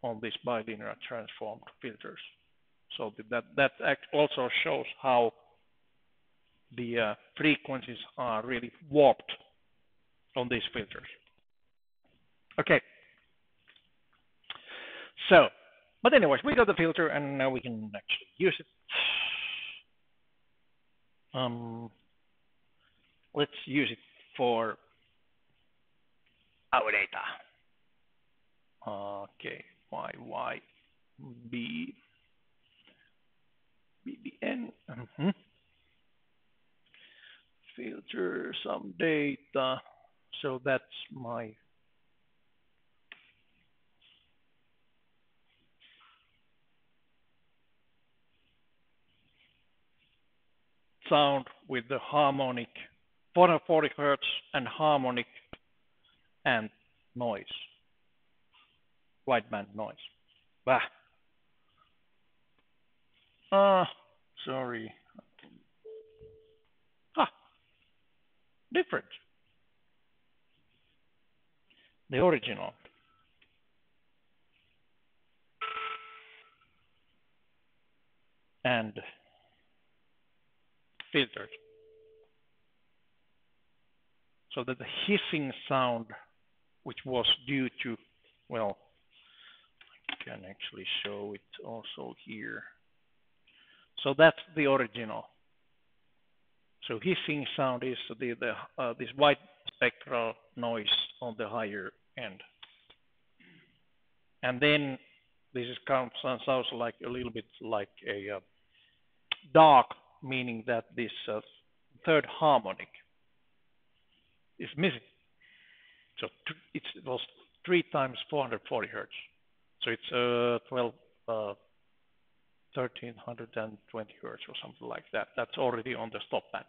on these bilinear transformed filters. So that also shows how the frequencies are really warped on these filters. Okay. So, but anyways, we got the filter and now we can actually use it. Let's use it for our data. Okay, YYB BBN. Filter some data. So that's my sound with the harmonic 440 hertz and harmonic and noise, wideband noise. Bah. Sorry. Ah, different. The original. And filtered. So that the hissing sound, which was due to, well, I can actually show it also here. So that's the original. So hissing sound is this white spectral noise on the higher end. And then this sounds like a little bit like a dark, meaning that this third harmonic is missing. So it was 3 times 440 hertz. So it's 1320 hertz or something like that. That's already on the stop band.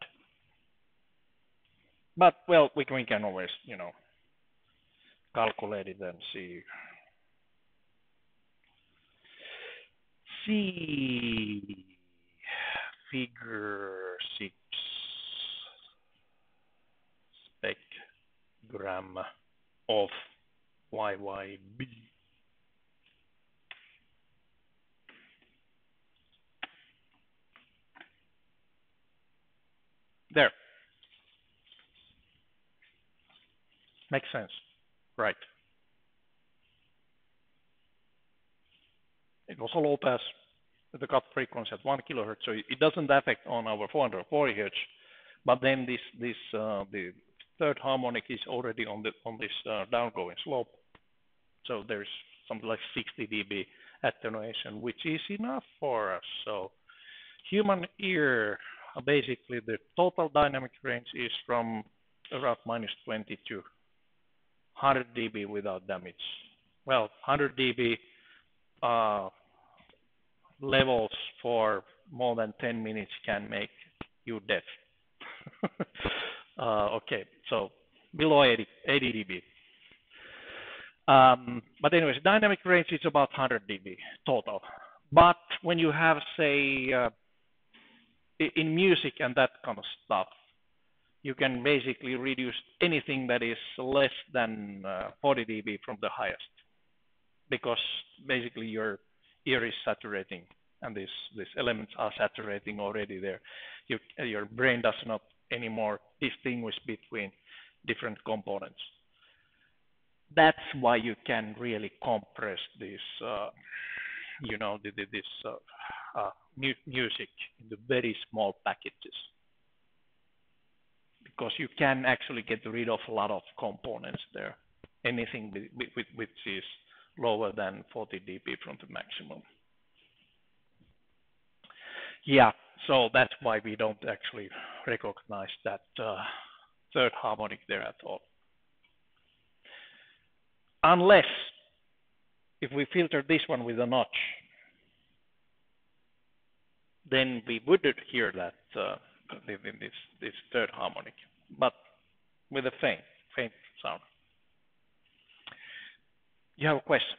But well, we can always, calculate it and see. See figure 6 spectrum of YYB. There. Makes sense. Right. It was a low pass with the cut frequency at 1 kilohertz, so it doesn't affect on our 440 hertz. But then the third harmonic is already on this downgoing slope, so there's something like 60 dB attenuation, which is enough for us. So human ear, basically the total dynamic range is from around -20 to 100 dB without damage. Well, 100 dB levels for more than 10 minutes can make you deaf. Okay, so below 80 dB. But anyways, dynamic range is about 100 dB total. But when you have, say, in music and that kind of stuff, you can basically reduce anything that is less than 40 dB from the highest, because basically your ear is saturating and these elements are saturating already there. Your brain does not anymore distinguish between different components. That's why you can really compress this, this music into very small packages, because you can actually get rid of a lot of components there. Anything which is lower than 40 dB from the maximum. Yeah, so that's why we don't actually recognize that third harmonic there at all. Unless if we filter this one with a notch, then we would hear that this third harmonic, but with a faint sound. You have a question?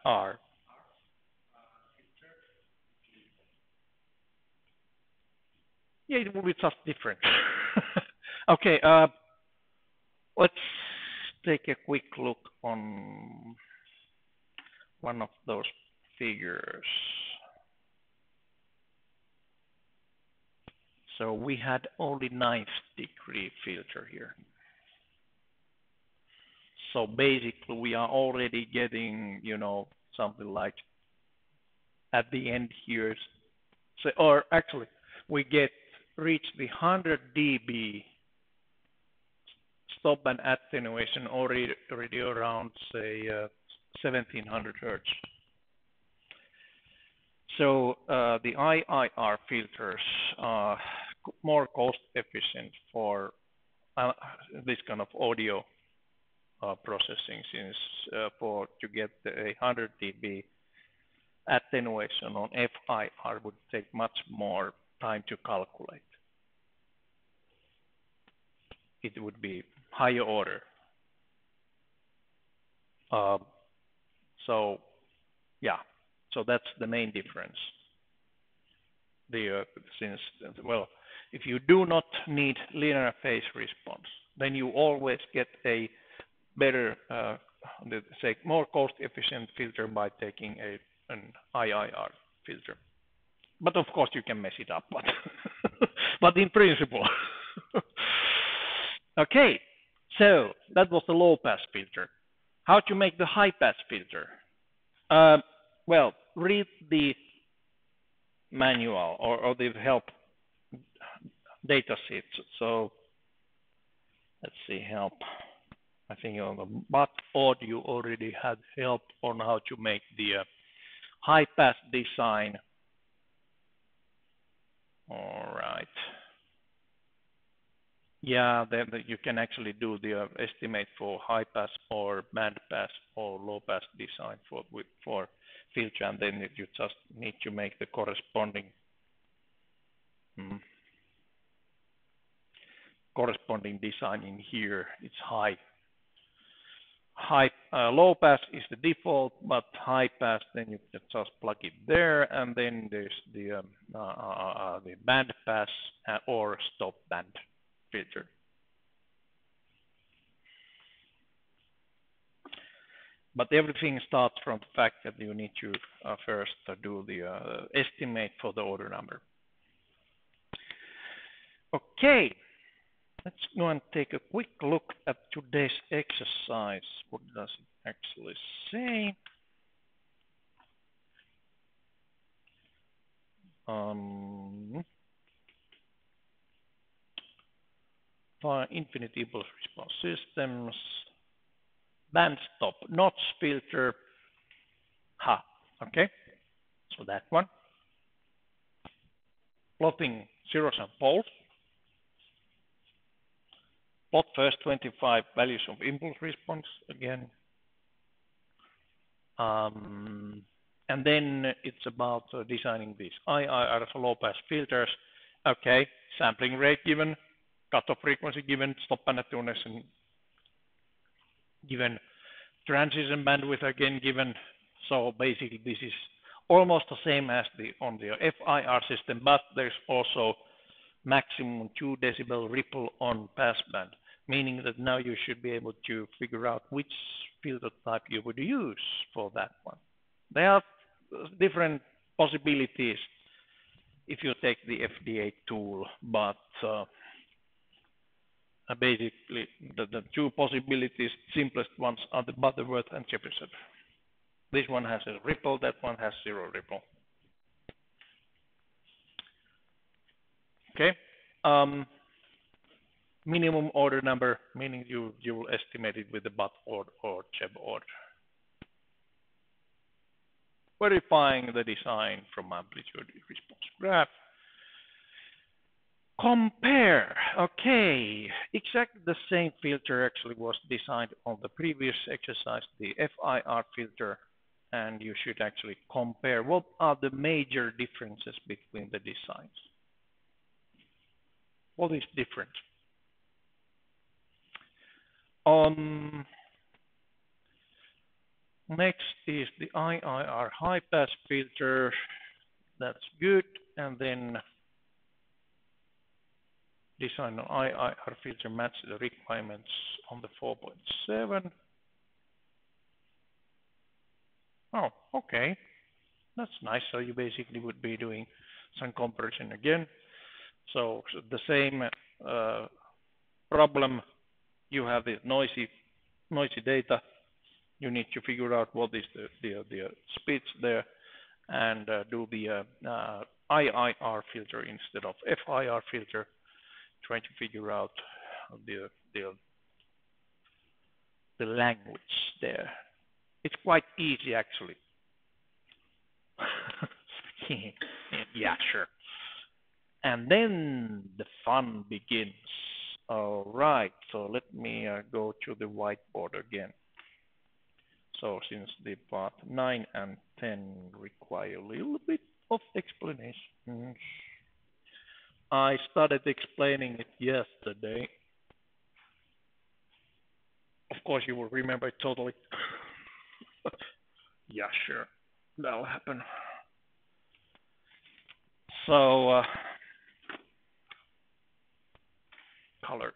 R. Yeah, it will be just different. Okay, let's take a quick look on one of those figures. So we had only 9th degree filter here. So basically we are already getting, something like at the end here. So, or actually we reach the 100 dB stop band attenuation already around, say, 1700 hertz. So the IIR filters are more cost efficient for this kind of audio processing, since to get a 100 dB attenuation on FIR would take much more time to calculate. It would be higher order. So yeah, so that's the main difference. Since, well, if you do not need linear phase response, then you always get a better, say, more cost-efficient filter by taking an IIR filter. But of course, you can mess it up, but in principle. Okay, so that was the low-pass filter. How to make the high-pass filter? Well, read the manual or the help data sheet. So let's see, help. I think on the but audio already had help on how to make the high pass design. All right. Yeah, then you can actually do the estimate for high pass or band pass or low pass design for filter, and then you just need to make the corresponding design in here. It's low pass is the default, but high pass, then you can just plug it there, and then there's the band pass or stop band filter. But everything starts from the fact that you need to first do the estimate for the order number. Okay, let's go and take a quick look at today's exercise. What does it actually say? For infinite impulse response systems, band stop notch filter. Okay, so that one. Plotting zeros and poles. Plot first 25 values of impulse response again. And then it's about designing these IIR low pass filters. Okay, sampling rate given, cutoff frequency given, stop band attenuation given, transition bandwidth again given. So basically this is almost the same as on the FIR system, but there's also maximum 2 decibel ripple on passband, meaning that now you should be able to figure out which filter type you would use for that one. There are different possibilities if you take the FDA tool, but basically the two possibilities, simplest ones are the Butterworth and Jefferson. This one has a ripple, that one has zero ripple. Okay. Minimum order number, meaning you will estimate it with the Butt or Cheb order. Verifying the design from amplitude response graph. Compare. Okay, exactly the same filter actually was designed on the previous exercise, the FIR filter, and you should actually compare what are the major differences between the designs. What is different? Next is the IIR high pass filter. That's good. And then design an IIR filter match the requirements on the 4.7. Oh, okay. That's nice. So you basically would be doing some comparison again. So the same problem. You have the noisy data. You need to figure out what is the speeds there, and do the IIR filter instead of FIR filter, trying to figure out the language there. It's quite easy actually. Yeah, sure. And then the fun begins. All right, so let me go to the whiteboard again. So since the part 9 and 10 require a little bit of explanation, I started explaining it yesterday. Of course, you will remember it totally. Yeah, sure. That'll happen. So, colors.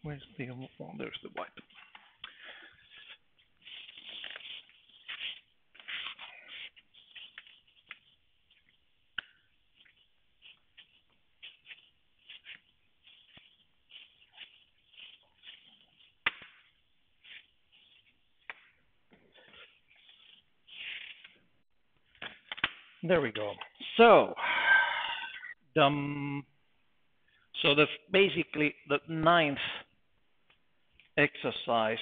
Where's the, oh, there's the white. There we go. So, that's basically the 9th exercise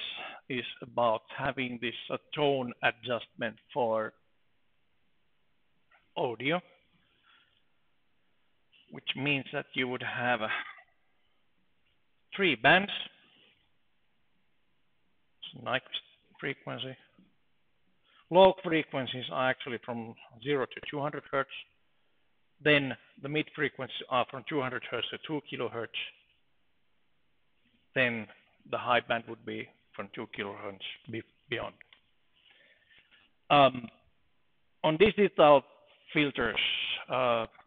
is about having this tone adjustment for audio, which means that you would have 3 bands, Nyquist frequency. Low frequencies are actually from 0 to 200 Hertz. Then the mid frequencies are from 200 Hertz to 2 kilohertz. Then the high band would be from 2 kilohertz beyond. On digital filters,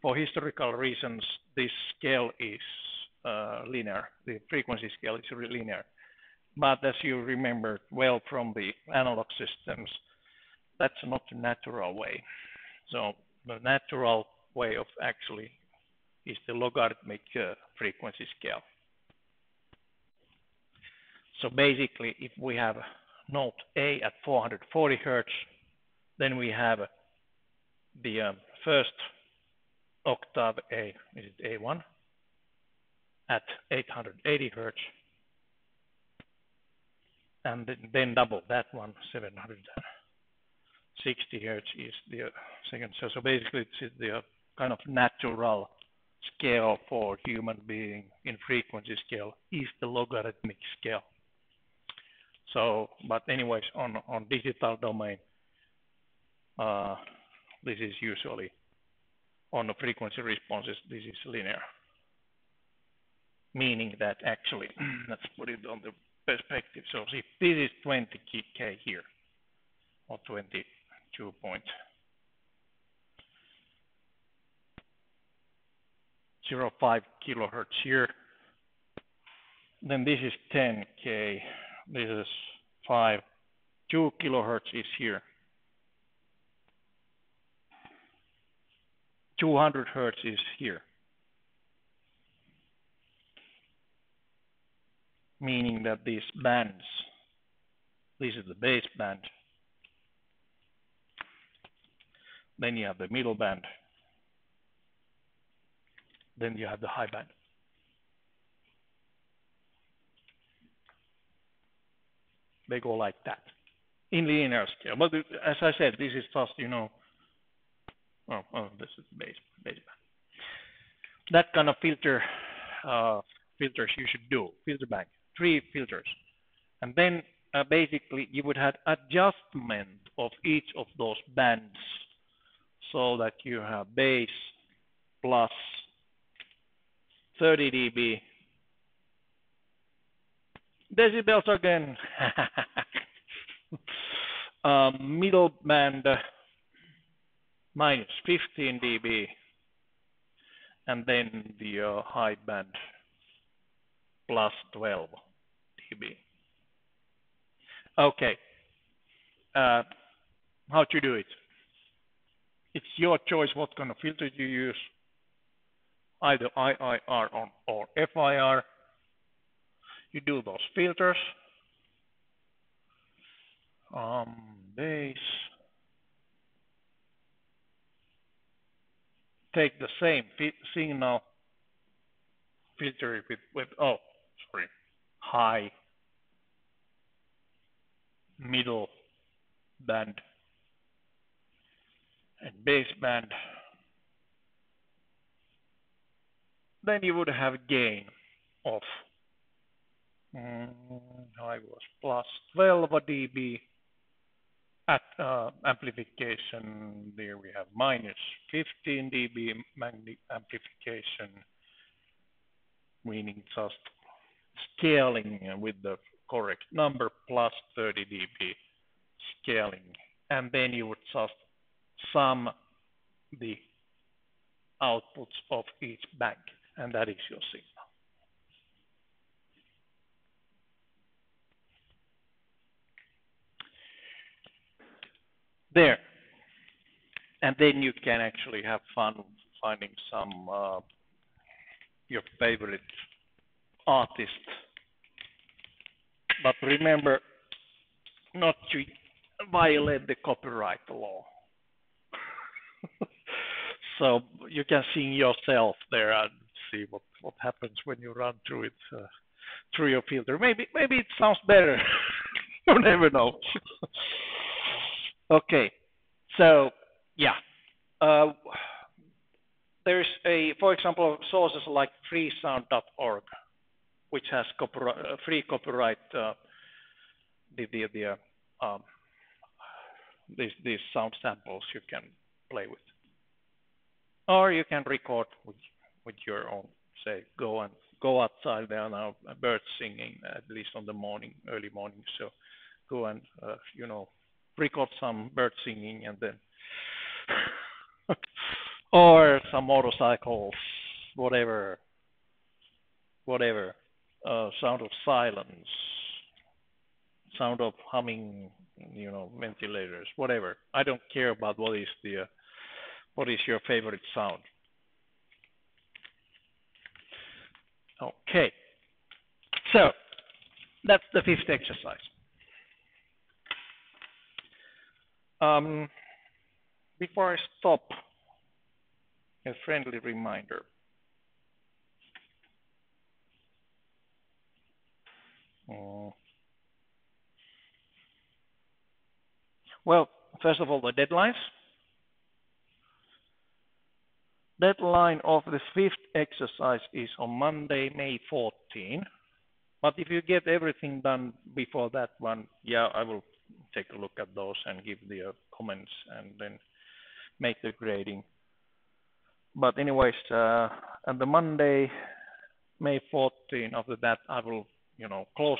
for historical reasons, this scale is linear. The frequency scale is linear. But as you remember well from the analog systems, that's not the natural way. So the natural way of actually is the logarithmic frequency scale. So basically, if we have note A at 440 Hertz, then we have the first octave A, is it A1, at 880 Hertz, and then double that one, 760 Hertz is the second. So basically, it's the kind of natural scale for human being in frequency scale is the logarithmic scale. So, but anyways, on digital domain, this is usually on the frequency responses, this is linear. Meaning that actually, let's put it on the perspective. So if this is 20 K here, or 22 point, 0.05 kilohertz here. Then this is 10K. This is 5. 2 kilohertz is here. 200 hertz is here. Meaning that these bands, this is the baseband. Then you have the middle band. Then you have the high band. They go like that in linear scale. But as I said, this is just, this is baseband. That kind of filters you should do. Filter bank, 3 filters. And then basically you would have adjustment of each of those bands so that you have base plus 30 dB. Decibels again. Middle band minus 15 dB. And then the high band plus 12 dB. Okay. How to do it? It's your choice what kind of filter you use, either IIR or FIR. You do those filters. Base. Take the same signal, filter it with high, middle band, and baseband. Then you would have gain of I was plus 12 dB. At amplification, there we have minus 15 dB amplification, meaning just scaling with the correct number plus 30 dB scaling. And then you would just sum the outputs of each bank, and that is your signal. There. And then you can actually have fun finding some your favorite artist. But remember not to violate the copyright law. So you can sing yourself there and see what happens when you run through it through your filter. Maybe it sounds better. You never know. Okay, so yeah, there's for example, sources like freesound.org, which has free copyright. These sound samples you can play with, or you can record with your own. Say, go outside. There are now birds singing, at least on the early morning. So go and record some bird singing, and then or some motorcycles, whatever, sound of silence, sound of humming, ventilators, whatever. I don't care about what is your favorite sound. Okay, so that's the 5th exercise. Before I stop, a friendly reminder. Well, first of all, the deadlines. Deadline of the 5th exercise is on Monday, May 14. But if you get everything done before that one, I will take a look at those and give the comments and then make the grading. But anyways, on the Monday, May 14, after that, I will, close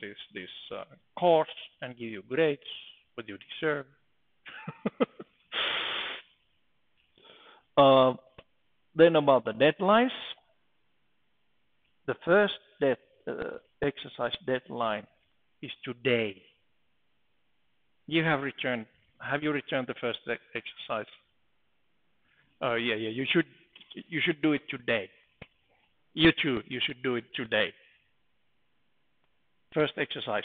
this course and give you grades, what you deserve. Then about the deadlines, the first exercise deadline is today. You have returned. Have you returned the first exercise? Oh yeah, yeah. You should do it today. You too. You should do it today. First exercise.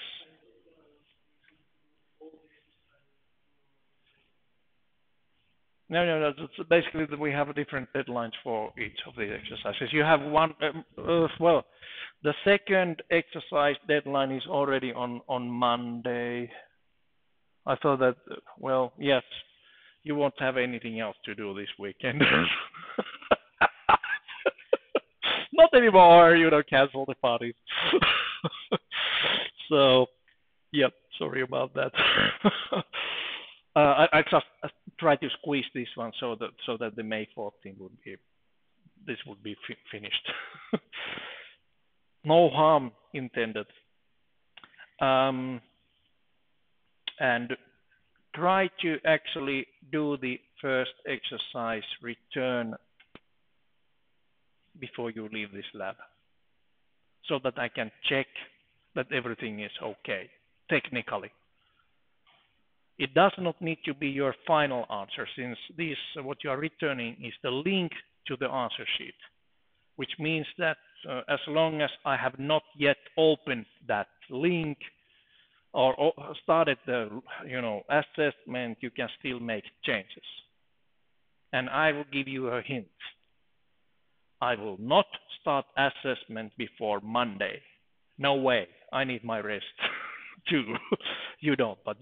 No, no, no. Basically, we have different deadlines for each of the exercises. You have one. Well, the second exercise deadline is already on Monday. I thought that. Well, yes, you won't have anything else to do this weekend. Not anymore. You don't cancel the parties. So, yep. Sorry about that. I just try to squeeze this one so that the May 14th would be this would be finished. No harm intended. Um, and try to actually do the first exercise return before you leave this lab so that I can check that everything is okay technically. It does not need to be your final answer since this what you are returning is the link to the answer sheet, which means that as long as I have not yet opened that link or started the assessment, you can still make changes. And I will give you a hint. I will not start assessment before Monday. No way. I need my rest too. You don't, but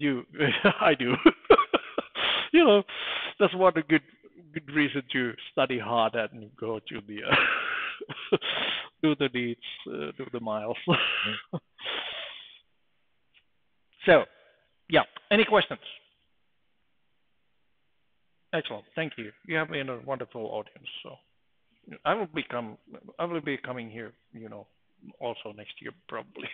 I do. you know, that's one a good reason to study hard and go to the do the needs, do the miles. So, yeah. Any questions? Excellent. Thank you. You have been a wonderful audience. So I will be coming here, also next year probably.